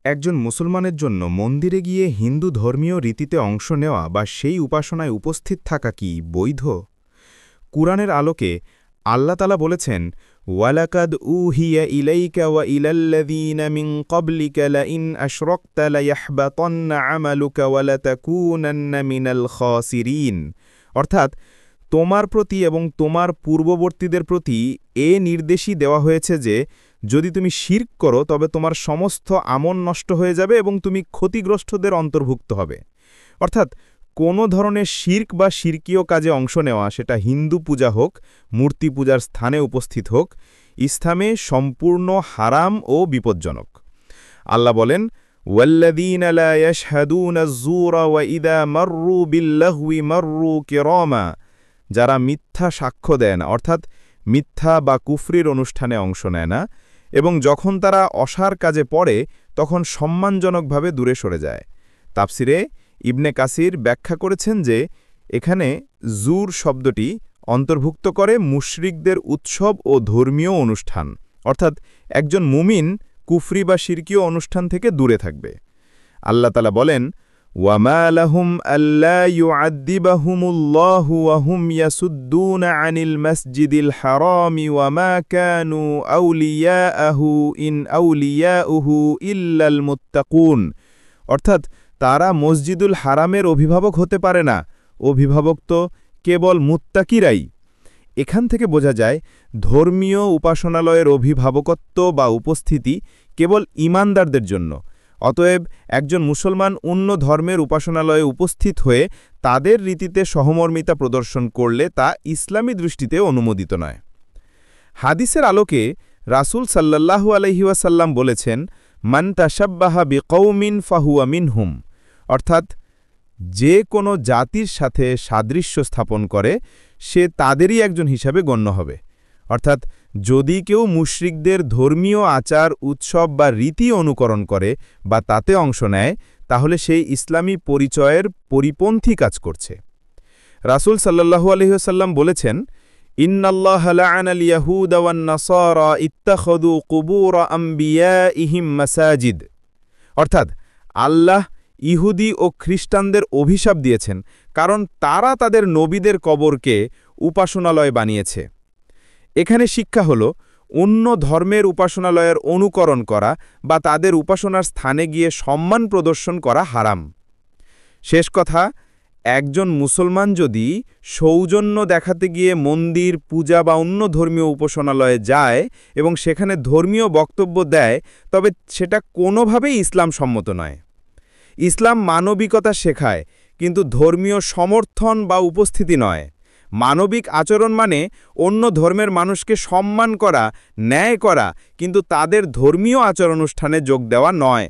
একজন মুসলমানের জন্য মন্দিরে গিয়ে হিন্দু ধর্মীয় রীতিতে অংশ নেওয়া বা সেই উপাসনায় উপস্থিত থাকা কি বৈধ? কুরআনের আলোকে আল্লাহ তাআলা বলেছেন, ওয়ালাকাদ উহিয়া ইলাইকা ওয়া ইলাল্লাযীনা মিন ক্বাবলিকা লাইন আশরাকতা লায়াহবাতান্না আমালুকা ওয়া লাতাকুনান্না মিনাল খাসিরিন। অর্থাৎ তোমার প্রতি এবং তোমার পূর্ববর্তীদের প্রতি এ নির্দেশই দেওয়া হয়েছে যে যদি তুমি শিরক করো তবে তোমার সমস্ত আমল নষ্ট হয়ে যাবে এবং তুমি ক্ষতিগ্রস্তদের অন্তর্ভুক্ত হবে। অর্থাৎ কোনো ধরনের শিরক বা শিরকীয় কাজে অংশ নেওয়া, সেটা হিন্দু পূজা হোক, মূর্তি পূজার স্থানে উপস্থিত হোক, ইসলামে সম্পূর্ণ হারাম ও বিপজ্জনক। আল্লাহ বলেন, ওয়াল্লাযীনা লা ইয়াশহাদুনা আয-যূরা ওয়া ইযা মাররু বিল-লাহওয়ি মাররু কিরামা। যারা মিথ্যা সাক্ষ্য দেয় না, অর্থাৎ মিথ্যা বা কুফরির অনুষ্ঠানে অংশ নেয় না, এবং যখন তারা অসার কাজে পড়ে তখন সম্মানজনকভাবে দূরে সরে যায়। তাফসিরে ইবনে কাসির ব্যাখ্যা করেছেন যে এখানে জুর শব্দটি অন্তর্ভুক্ত করে মুশরিকদের উৎসব ও ধর্মীয় অনুষ্ঠান, অর্থাৎ একজন মুমিন কুফরি বা শিরকীয় অনুষ্ঠান থেকে দূরে থাকবে। আল্লাহ তাআলা বলেন, ওয়ামা লাহুম আল্লা ইউআযযিবাহুমুল্লাহু ওয়া হুম ইয়াসুদ্দুনা আনিল মাসজিদিল হারামি ওয়ামা কানু আউলিয়াআহু ইন আউলিয়াউহু ইল্লাল মুত্তাকুন। অর্থাৎ তারা মসজিদুল হারামের অভিভাবক হতে পারে না, অভিভাবক তো কেবল মুত্তাকিরাই। এখান থেকে বোঝা যায় ধর্মীয় উপাসনালয়ের অভিভাবকত্ব বা উপস্থিতি কেবল ঈমানদারদের জন্য। অতএব একজন মুসলমান অন্য ধর্মের উপাসনালয়ে উপস্থিত হয়ে তাদের রীতিতে সহমর্মিতা প্রদর্শন করলে তা ইসলামী দৃষ্টিতে অনুমোদিত নয়। হাদিসের আলোকে রাসূল সাল্লাল্লাহু আলাইহি ওয়াসাল্লাম বলেছেন, মান তাশাব্বাহা বিকওমিন ফাহুয়া মিনহুম। অর্থাৎ যে কোনো জাতির সাথে সাদৃশ্য স্থাপন করে সে তাদেরই একজন হিসাবে গণ্য হবে। অর্থাৎ যদি কেউ মুশরিকদের ধর্মীয় আচার, উৎসব বা রীতি অনুকরণ করে বা তাতে অংশ নেয়, তাহলে সেই ইসলামী পরিচয়ের পরিপন্থী কাজ করছে। রাসূল সাল্লাল্লাহু আলাইহি ওয়াসাল্লাম বলেছেন, ইন্নাল্লাহা লাআনাল ইয়াহুদা ওয়ান নাসারা ইত্তাখাযু কুবুর আমবিয়াইহিম মাসাজিদ। অর্থাৎ আল্লাহ ইহুদি ও খ্রিস্টানদের অভিশাপ দিয়েছেন, কারণ তারা তাদের নবীদের কবরকে উপাসনালয় বানিয়েছে। এখানে শিক্ষা হল, অন্য ধর্মের উপাসনালয়ের অনুকরণ করা বা তাদের উপাসনার স্থানে গিয়ে সম্মান প্রদর্শন করা হারাম। শেষ কথা, একজন মুসলমান যদি সৌজন্য দেখাতে গিয়ে মন্দির, পূজা বা অন্য ধর্মীয় উপাসনালয়ে যায় এবং সেখানে ধর্মীয় বক্তব্য দেয়, তবে সেটা কোনোভাবেই ইসলাম সম্মত নয়। ইসলাম মানবিকতা শেখায়, কিন্তু ধর্মীয় সমর্থন বা উপস্থিতি নয়। মানবিক আচরণ মানে অন্য ধর্মের মানুষকে সম্মান করা, ন্যায় করা, কিন্তু তাদের ধর্মীয় আচার অনুষ্ঠানে যোগ দেওয়া নয়।